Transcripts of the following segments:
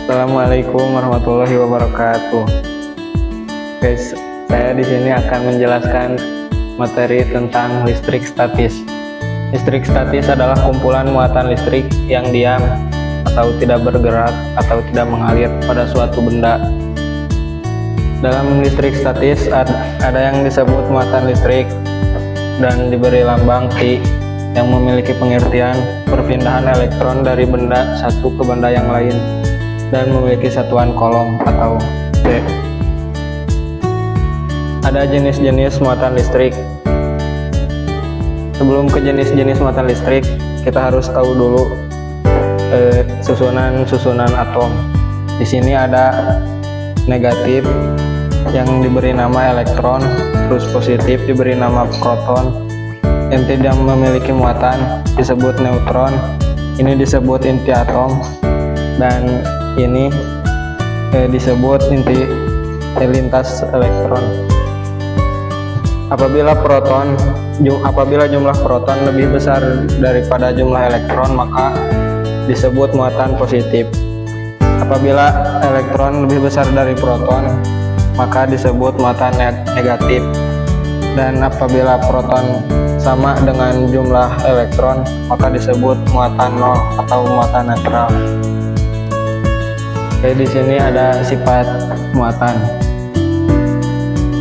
Assalamualaikum warahmatullahi wabarakatuh. Guys, saya di sini akan menjelaskan materi tentang listrik statis. Listrik statis adalah kumpulan muatan listrik yang diam atau tidak bergerak atau tidak mengalir pada suatu benda. Dalam listrik statis ada yang disebut muatan listrik dan diberi lambang T yang memiliki pengertian perpindahan elektron dari benda satu ke benda yang lain dan memiliki satuan kolom atau B. Ada jenis-jenis muatan listrik. Sebelum ke jenis-jenis muatan listrik, kita harus tahu dulu susunan atom. Di sini ada negatif yang diberi nama elektron, terus positif diberi nama proton, yang tidak memiliki muatan disebut neutron, ini disebut inti atom, dan ini disebut inti lintas elektron. Apabila jumlah proton lebih besar daripada jumlah elektron, maka disebut muatan positif. Apabila elektron lebih besar dari proton, maka disebut muatan negatif. Dan apabila proton sama dengan jumlah elektron, maka disebut muatan nol atau muatan netral. Oke, di sini ada sifat muatan.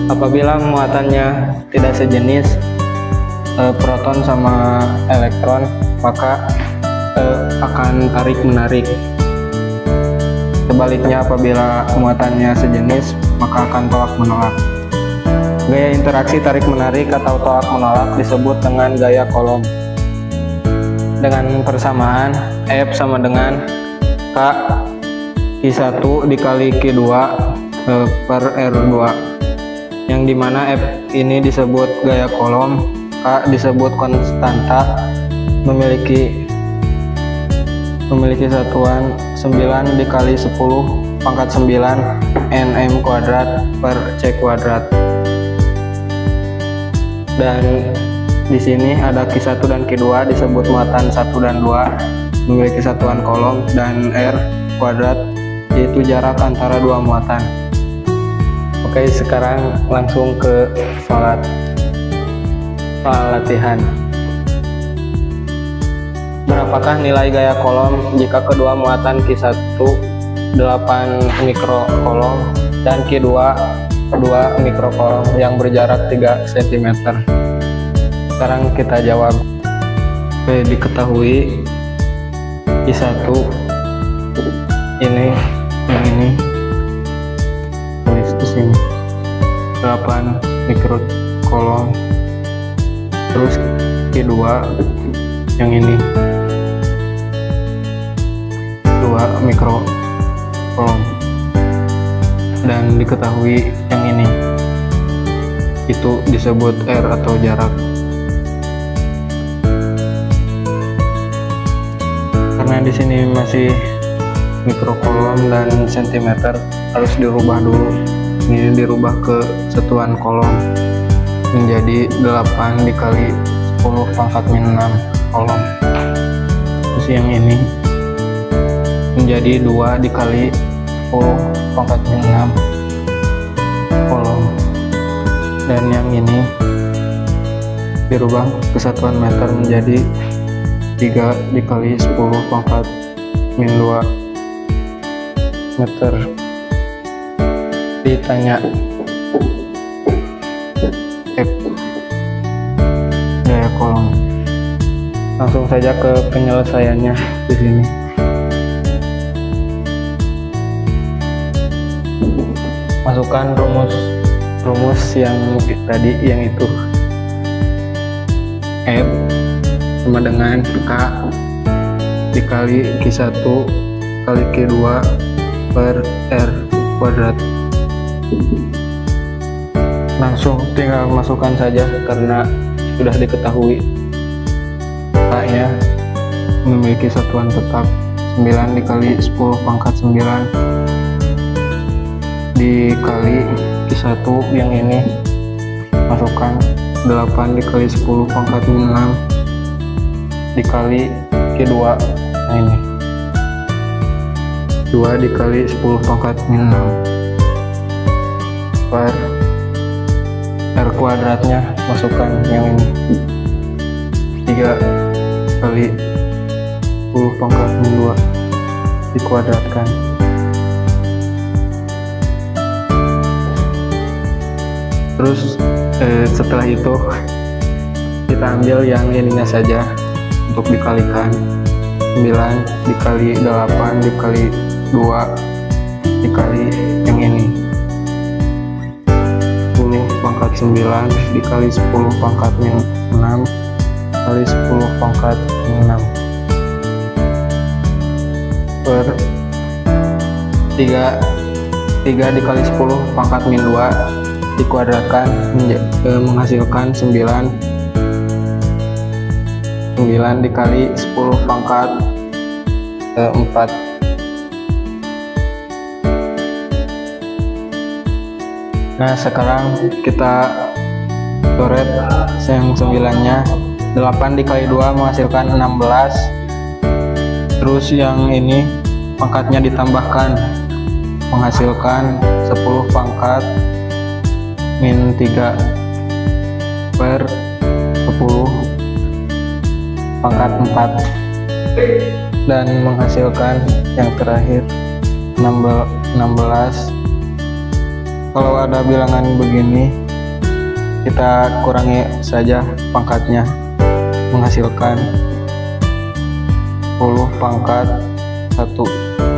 Apabila muatannya tidak sejenis, proton sama elektron, maka akan tarik-menarik. Sebaliknya, apabila muatannya sejenis, maka akan tolak-menolak. Gaya interaksi tarik-menarik atau tolak-menolak disebut dengan gaya Coulomb. Dengan persamaan F sama dengan Q1 dikali Q2 per R2, yang dimana F ini disebut gaya Coulomb, K disebut konstanta, memiliki satuan 9 dikali 10 pangkat 9 nm kuadrat per c kuadrat. Dan di sini ada Q1 dan Q2 disebut muatan 1 dan 2, memiliki satuan Coulomb, dan R kuadrat yaitu jarak antara dua muatan. Oke, sekarang langsung ke soal latihan. Berapakah nilai gaya Coulomb jika kedua muatan Q1 8 mikrocoulomb dan Q2 2 mikrocoulomb yang berjarak 3 cm? Sekarang kita jawab. Oke, diketahui Q1 ini, yang ini tulis di sini 8 mikrocoulomb, terus Q2 yang ini 2 mikrocoulomb, dan diketahui yang ini itu disebut R atau jarak. Karena di sini masih mikrocoulomb dan sentimeter, harus dirubah dulu. Ini dirubah ke satuan coulomb menjadi 8 dikali 10 pangkat min 6 coulomb. Terus yang ini menjadi 2 dikali 10 pangkat min 6 coulomb, dan yang ini dirubah ke satuan meter menjadi 3 dikali 10 pangkat min 2 meter. Ditanya F gaya Coulomb. Langsung saja ke penyelesaiannya di sini. Masukkan rumus yang tadi, yang itu. F sama dengan K dikali Q1 kali Q2 per R kuadrat. Langsung tinggal masukkan saja karena sudah diketahui K-nya memiliki satuan tetap 9 dikali 10 pangkat 9 dikali Q1 yang ini, masukkan 8 dikali 10 pangkat 6 dikali Q2 nah ini. 2 dikali 10 pangkat min 6 per R kuadratnya masukkan yang ini 3 kali 10 pangkat min 2 dikuadratkan. Terus setelah itu kita ambil yang ininya saja untuk dikalikan. 9 dikali 8 dikali 2 dikali yang ini 10 pangkat 9 dikali 10 pangkat min 6 kali 10 pangkat min 6 per 3 dikali 10 pangkat min 2 dikuadratkan menghasilkan 9 dikali 10 pangkat 4. Nah sekarang kita coret yang 9-nya. 8 dikali 2 menghasilkan 16. Terus yang ini pangkatnya ditambahkan menghasilkan 10 pangkat min 3 per 10 pangkat 4 dan menghasilkan yang terakhir 16. Kalau ada bilangan begini kita kurangi saja pangkatnya menghasilkan 10 pangkat 1.